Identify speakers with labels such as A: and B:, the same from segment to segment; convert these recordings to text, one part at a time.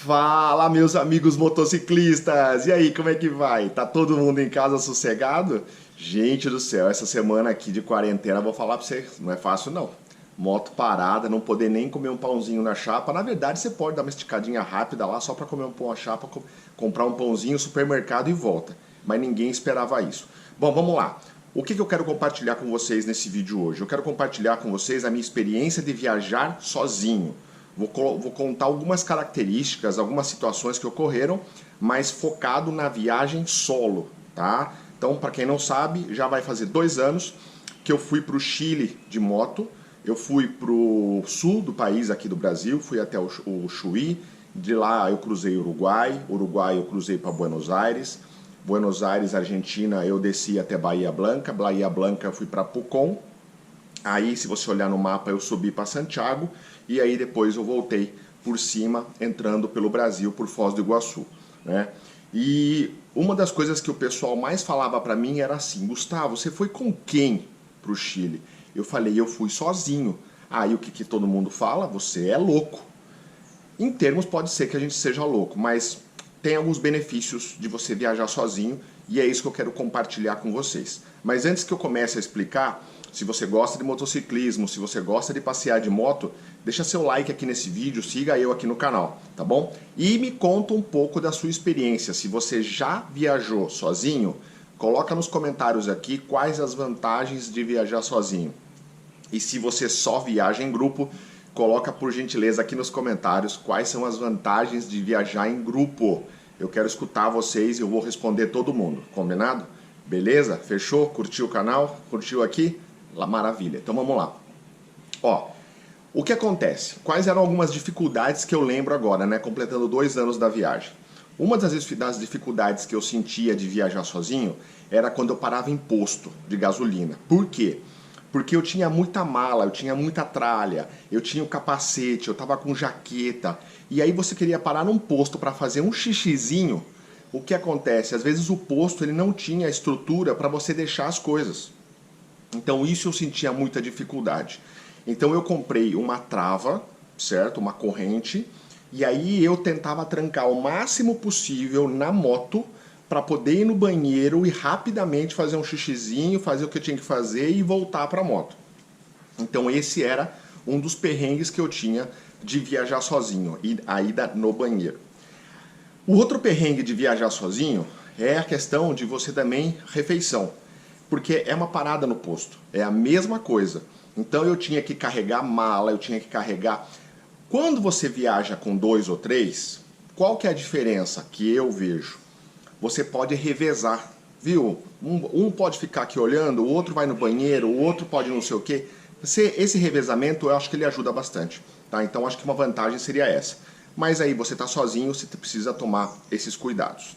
A: Fala, meus amigos motociclistas! E aí, como é que vai? Tá todo mundo em casa sossegado? Gente do céu, essa semana aqui de quarentena, vou falar pra você, não é fácil não. Moto parada, não poder nem comer um pãozinho na chapa. Na verdade, você pode dar uma esticadinha rápida lá só pra comer um pão na chapa, comprar um pãozinho no supermercado e volta. Mas ninguém esperava isso. Bom, vamos lá. O que eu quero compartilhar com vocês nesse vídeo hoje? Eu quero compartilhar com vocês a minha experiência de viajar sozinho. Vou contar algumas características, algumas situações que ocorreram, mas focado na viagem solo, tá? Então, para quem não sabe, já vai fazer 2 anos que eu fui para o Chile de moto. Eu fui para o sul do país aqui do Brasil, fui até o Chuí. De lá eu cruzei Uruguai eu cruzei para Buenos Aires. Buenos Aires, Argentina, eu desci até Bahia Blanca. Bahia Blanca eu fui para Pucón. Aí, se você olhar no mapa, eu subi para Santiago e aí depois eu voltei por cima, entrando pelo Brasil, por Foz do Iguaçu, né? E uma das coisas que o pessoal mais falava para mim era assim: Gustavo, você foi com quem pro Chile? Eu falei, eu fui sozinho. Aí o que todo mundo fala? Você é louco. Em termos, pode ser que a gente seja louco, mas tem alguns benefícios de você viajar sozinho e é isso que eu quero compartilhar com vocês. Mas antes que eu comece a explicar, se você gosta de motociclismo, se você gosta de passear de moto, deixa seu like aqui nesse vídeo, siga eu aqui no canal, tá bom? E me conta um pouco da sua experiência. Se você já viajou sozinho, coloca nos comentários aqui quais as vantagens de viajar sozinho. E se você só viaja em grupo, coloca por gentileza aqui nos comentários quais são as vantagens de viajar em grupo. Eu quero escutar vocês e eu vou responder todo mundo, combinado? Beleza? Fechou? Curtiu o canal? Curtiu aqui? Maravilha. Então vamos lá. Ó, o que acontece? Quais eram algumas dificuldades que eu lembro agora, né? Completando 2 anos da viagem. Uma das dificuldades que eu sentia de viajar sozinho era quando eu parava em posto de gasolina. Por quê? Porque eu tinha muita mala, eu tinha muita tralha, eu tinha o capacete, eu tava com jaqueta. E aí você queria parar num posto para fazer um xixizinho. O que acontece? Às vezes o posto ele não tinha estrutura para você deixar as coisas. Então isso eu sentia muita dificuldade. Então eu comprei uma trava, certo? Uma corrente. E aí eu tentava trancar o máximo possível na moto para poder ir no banheiro e rapidamente fazer um xixizinho, fazer o que eu tinha que fazer e voltar para a moto. Então esse era um dos perrengues que eu tinha de viajar sozinho, a ida no banheiro. O outro perrengue de viajar sozinho é a questão de você também refeição. Porque é uma parada no posto, é a mesma coisa. Então eu tinha que carregar mala, eu tinha que carregar... Quando você viaja com 2 ou 3, qual que é a diferença que eu vejo? Você pode revezar, viu? Um pode ficar aqui olhando, o outro vai no banheiro, o outro pode não sei o quê. Esse revezamento eu acho que ele ajuda bastante, tá? Então acho que uma vantagem seria essa. Mas aí você está sozinho, você precisa tomar esses cuidados.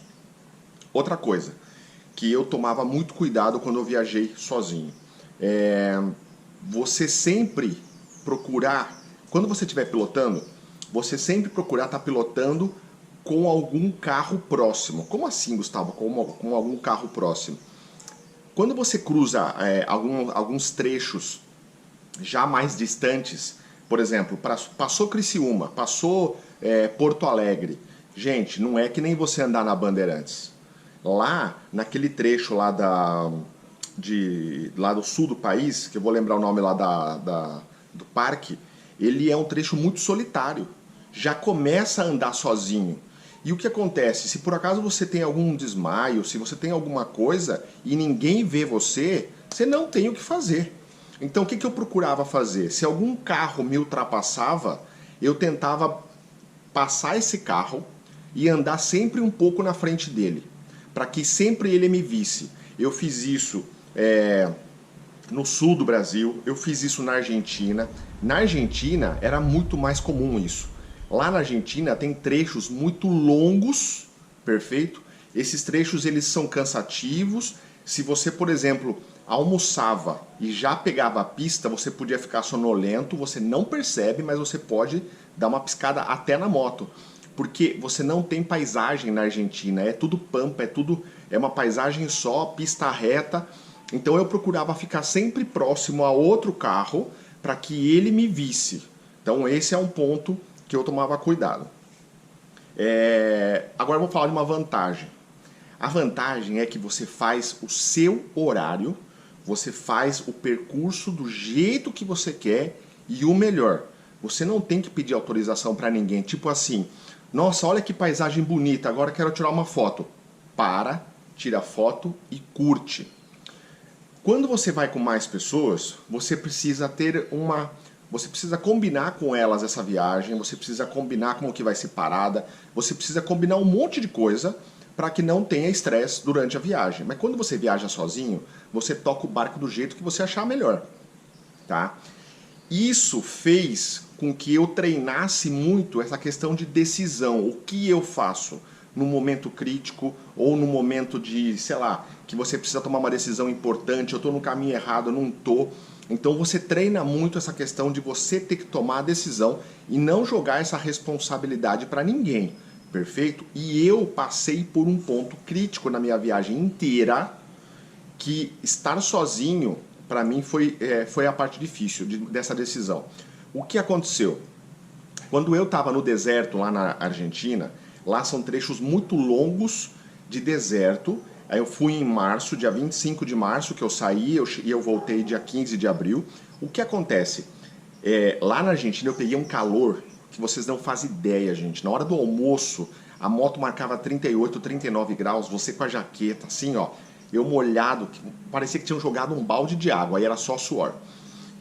A: Outra coisa que eu tomava muito cuidado quando eu viajei sozinho. Você sempre procurar, quando você estiver pilotando, você sempre procurar estar pilotando com algum carro próximo. Como assim, Gustavo? Com algum carro próximo? Quando você cruza alguns trechos já mais distantes, por exemplo, passou Criciúma, passou Porto Alegre, gente, não é que nem você andar na Bandeirantes. Lá, naquele trecho lá lá do sul do país, que eu vou lembrar o nome lá do parque, ele é um trecho muito solitário. Já começa a andar sozinho. E o que acontece? Se por acaso você tem algum desmaio, se você tem alguma coisa e ninguém vê você, você não tem o que fazer. Então o que eu procurava fazer? Se algum carro me ultrapassava, eu tentava passar esse carro e andar sempre um pouco na frente dele, para que sempre ele me visse. Eu fiz isso no sul do Brasil, eu fiz isso na Argentina. Na Argentina era muito mais comum isso. Lá na Argentina tem trechos muito longos, perfeito? Esses trechos eles são cansativos. Se você, por exemplo, almoçava e já pegava a pista, você podia ficar sonolento, você não percebe, mas você pode dar uma piscada até na moto. Porque você não tem paisagem na Argentina, é tudo pampa, é uma paisagem só, pista reta. Então eu procurava ficar sempre próximo a outro carro para que ele me visse. Então esse é um ponto que eu tomava cuidado. Agora eu vou falar de uma vantagem. A vantagem é que você faz o seu horário, você faz o percurso do jeito que você quer e o melhor, você não tem que pedir autorização para ninguém, tipo assim, nossa, olha que paisagem bonita, agora quero tirar uma foto. Para, tira a foto e curte. Quando você vai com mais pessoas, você precisa você precisa combinar com elas essa viagem, você precisa combinar como que vai ser parada, você precisa combinar um monte de coisa para que não tenha estresse durante a viagem. Mas quando você viaja sozinho, você toca o barco do jeito que você achar melhor, tá? Isso fez com que eu treinasse muito essa questão de decisão. O que eu faço no momento crítico ou no momento de, sei lá, que você precisa tomar uma decisão importante, eu estou no caminho errado, eu não estou. Então você treina muito essa questão de você ter que tomar a decisão e não jogar essa responsabilidade para ninguém, perfeito? E eu passei por um ponto crítico na minha viagem inteira, que estar sozinho para mim foi a parte difícil dessa decisão. O que aconteceu? Quando eu estava no deserto lá na Argentina, lá são trechos muito longos de deserto. Aí eu fui em março, dia 25 de março que eu saí, e eu voltei dia 15 de abril. O que acontece? Lá na Argentina eu peguei um calor que vocês não fazem ideia, gente. Na hora do almoço, a moto marcava 38, 39 graus, você com a jaqueta, assim, ó, eu molhado, parecia que tinham jogado um balde de água, aí era só suor.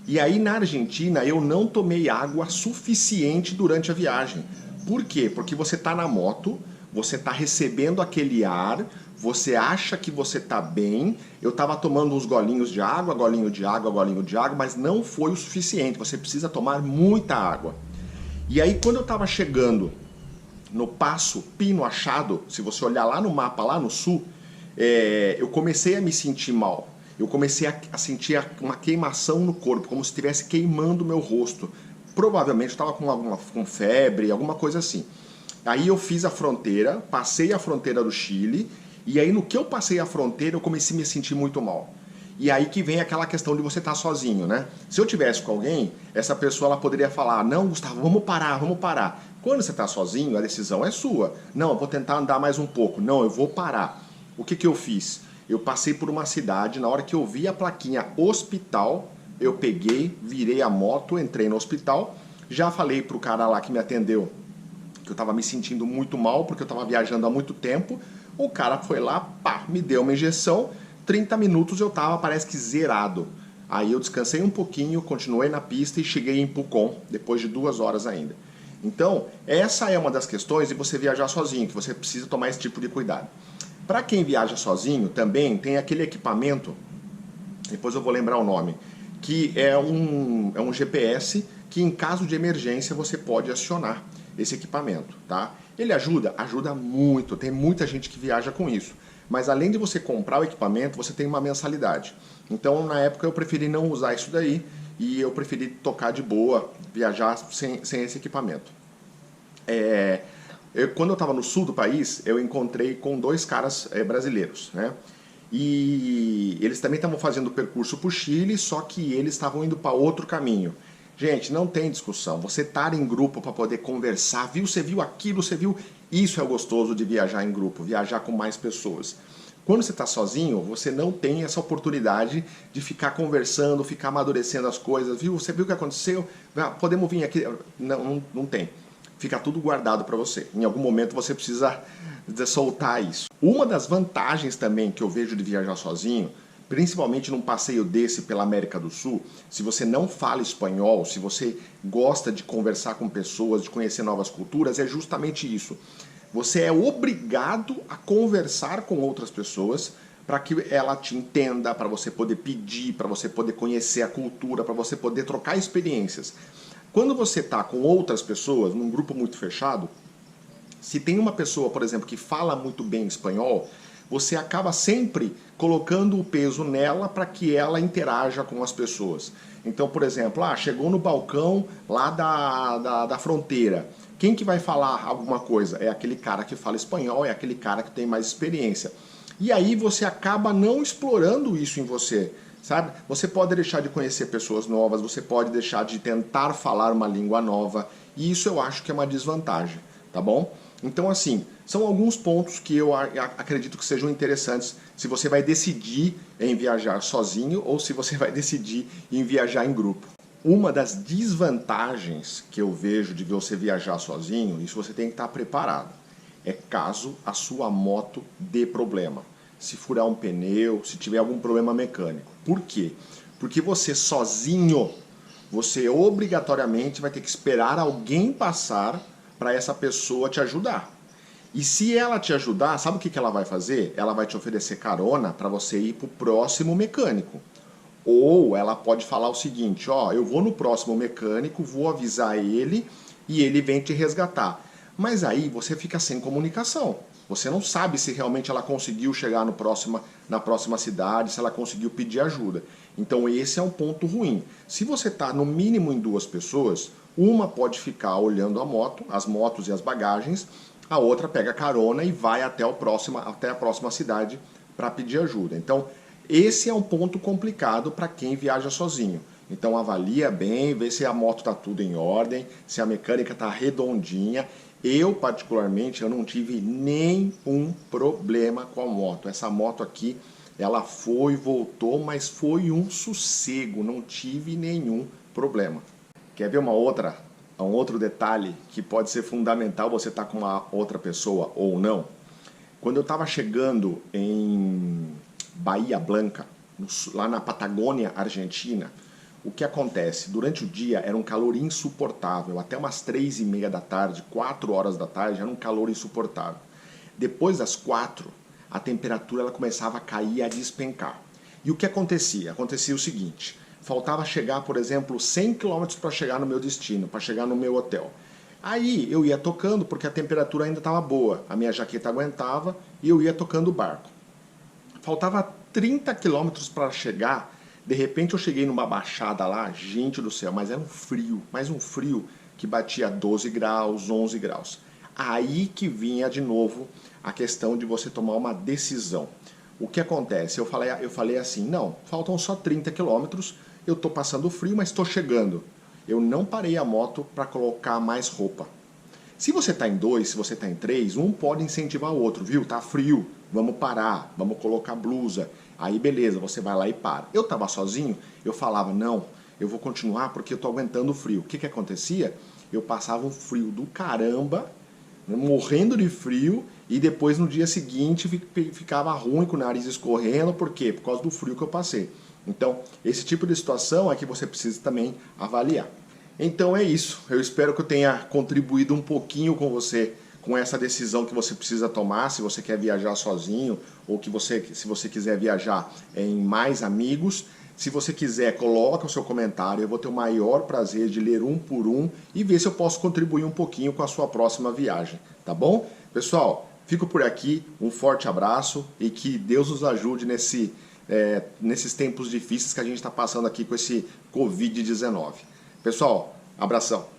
A: E aí na Argentina eu não tomei água suficiente durante a viagem. Por quê? Porque você está na moto, você está recebendo aquele ar, você acha que você está bem. Eu estava tomando uns golinhos de água, golinho de água, golinho de água, mas não foi o suficiente. Você precisa tomar muita água. E aí quando eu estava chegando no Passo Pino Achado, se você olhar lá no mapa, lá no sul, eu comecei a me sentir mal. Eu comecei a sentir uma queimação no corpo, como se estivesse queimando o meu rosto. Provavelmente eu estava com febre, alguma coisa assim. Aí eu fiz a fronteira, passei a fronteira do Chile, e aí no que eu passei a fronteira eu comecei a me sentir muito mal. E aí que vem aquela questão de você estar sozinho, né? Se eu tivesse com alguém, essa pessoa ela poderia falar, não, Gustavo, vamos parar, vamos parar. Quando você está sozinho, a decisão é sua. Não, eu vou tentar andar mais um pouco. Não, eu vou parar. O que eu fiz? Eu passei por uma cidade, na hora que eu vi a plaquinha hospital, eu peguei, virei a moto, entrei no hospital, já falei pro cara lá que me atendeu que eu estava me sentindo muito mal, porque eu estava viajando há muito tempo. O cara foi lá, pá, me deu uma injeção, 30 minutos eu estava, parece que zerado. Aí eu descansei um pouquinho, continuei na pista e cheguei em Pucón, depois de 2 horas ainda. Então, essa é uma das questões de você viajar sozinho, que você precisa tomar esse tipo de cuidado. Para quem viaja sozinho, também tem aquele equipamento, depois eu vou lembrar o nome, que é um GPS que em caso de emergência você pode acionar esse equipamento, tá? Ele ajuda? Ajuda muito, tem muita gente que viaja com isso. Mas além de você comprar o equipamento, você tem uma mensalidade. Então na época eu preferi não usar isso daí e eu preferi tocar de boa, viajar sem esse equipamento. Quando eu estava no sul do país, eu encontrei com 2 caras brasileiros, né? E eles também estavam fazendo o percurso para o Chile, só que eles estavam indo para outro caminho. Gente, não tem discussão. Você estar em grupo para poder conversar, viu? Você viu aquilo, você viu? Isso é o gostoso de viajar em grupo, viajar com mais pessoas. Quando você está sozinho, você não tem essa oportunidade de ficar conversando, ficar amadurecendo as coisas, viu? Você viu o que aconteceu? Podemos vir aqui? Não tem. Fica tudo guardado para você. Em algum momento você precisa soltar isso. Uma das vantagens também que eu vejo de viajar sozinho, principalmente num passeio desse pela América do Sul, se você não fala espanhol, se você gosta de conversar com pessoas, de conhecer novas culturas, é justamente isso. Você é obrigado a conversar com outras pessoas para que ela te entenda, para você poder pedir, para você poder conhecer a cultura, para você poder trocar experiências. Quando você está com outras pessoas, num grupo muito fechado, se tem uma pessoa, por exemplo, que fala muito bem espanhol, você acaba sempre colocando o peso nela para que ela interaja com as pessoas. Então, por exemplo, chegou no balcão lá da fronteira. Quem que vai falar alguma coisa? É aquele cara que fala espanhol, é aquele cara que tem mais experiência. E aí você acaba não explorando isso em você, sabe? Você pode deixar de conhecer pessoas novas, você pode deixar de tentar falar uma língua nova, e isso eu acho que é uma desvantagem, tá bom? Então, assim, são alguns pontos que eu acredito que sejam interessantes se você vai decidir em viajar sozinho ou se você vai decidir em viajar em grupo. Uma das desvantagens que eu vejo de você viajar sozinho, isso você tem que estar preparado, é caso a sua moto dê problema. Se furar um pneu, se tiver algum problema mecânico. Por quê? Porque você sozinho, você obrigatoriamente vai ter que esperar alguém passar para essa pessoa te ajudar. E se ela te ajudar, sabe o que ela vai fazer? Ela vai te oferecer carona para você ir para o próximo mecânico. Ou ela pode falar o seguinte, ó, eu vou no próximo mecânico, vou avisar ele e ele vem te resgatar. Mas aí você fica sem comunicação. Você não sabe se realmente ela conseguiu chegar na próxima cidade, se ela conseguiu pedir ajuda. Então esse é um ponto ruim. Se você está no mínimo em duas pessoas, uma pode ficar olhando a moto, as motos e as bagagens, a outra pega carona e vai até a próxima cidade para pedir ajuda. Então esse é um ponto complicado para quem viaja sozinho. Então avalia bem, vê se a moto está tudo em ordem, se a mecânica está redondinha. Eu, particularmente, eu não tive nenhum problema com a moto. Essa moto aqui, ela foi, voltou, mas foi um sossego, não tive nenhum problema. Quer ver um outro detalhe que pode ser fundamental você estar com uma outra pessoa ou não? Quando eu estava chegando em Bahia Blanca, lá na Patagônia, Argentina, o que acontece? Durante o dia era um calor insuportável, até umas 3h30 da tarde, 4 horas da tarde, era um calor insuportável. Depois das 4, a temperatura ela começava a cair e a despencar. E o que acontecia? Acontecia o seguinte, faltava chegar, por exemplo, 100 km para chegar no meu destino, para chegar no meu hotel. Aí eu ia tocando porque a temperatura ainda estava boa, a minha jaqueta aguentava e eu ia tocando o barco. Faltava 30 km para chegar, de repente eu cheguei numa baixada lá, gente do céu, mas era um frio que batia 12 graus, 11 graus. Aí que vinha de novo a questão de você tomar uma decisão. O que acontece? Eu falei assim, não, faltam só 30 quilômetros, eu estou passando frio, mas estou chegando. Eu não parei a moto para colocar mais roupa. Se você está em 2, se você está em 3, um pode incentivar o outro, viu? Tá frio, vamos parar, vamos colocar blusa. Aí beleza, você vai lá e para. Eu estava sozinho, eu falava, não, eu vou continuar porque eu estou aguentando o frio. O que acontecia? Eu passava um frio do caramba, morrendo de frio, e depois no dia seguinte ficava ruim com o nariz escorrendo. Por quê? Por causa do frio que eu passei. Então, esse tipo de situação é que você precisa também avaliar. Então é isso, eu espero que eu tenha contribuído um pouquinho com você, com essa decisão que você precisa tomar, se você quer viajar sozinho, ou se você quiser viajar em mais amigos. Se você quiser, coloca o seu comentário, eu vou ter o maior prazer de ler um por um e ver se eu posso contribuir um pouquinho com a sua próxima viagem, tá bom? Pessoal, fico por aqui, um forte abraço e que Deus nos ajude nesses tempos difíceis que a gente está passando aqui com esse Covid-19. Pessoal, abração!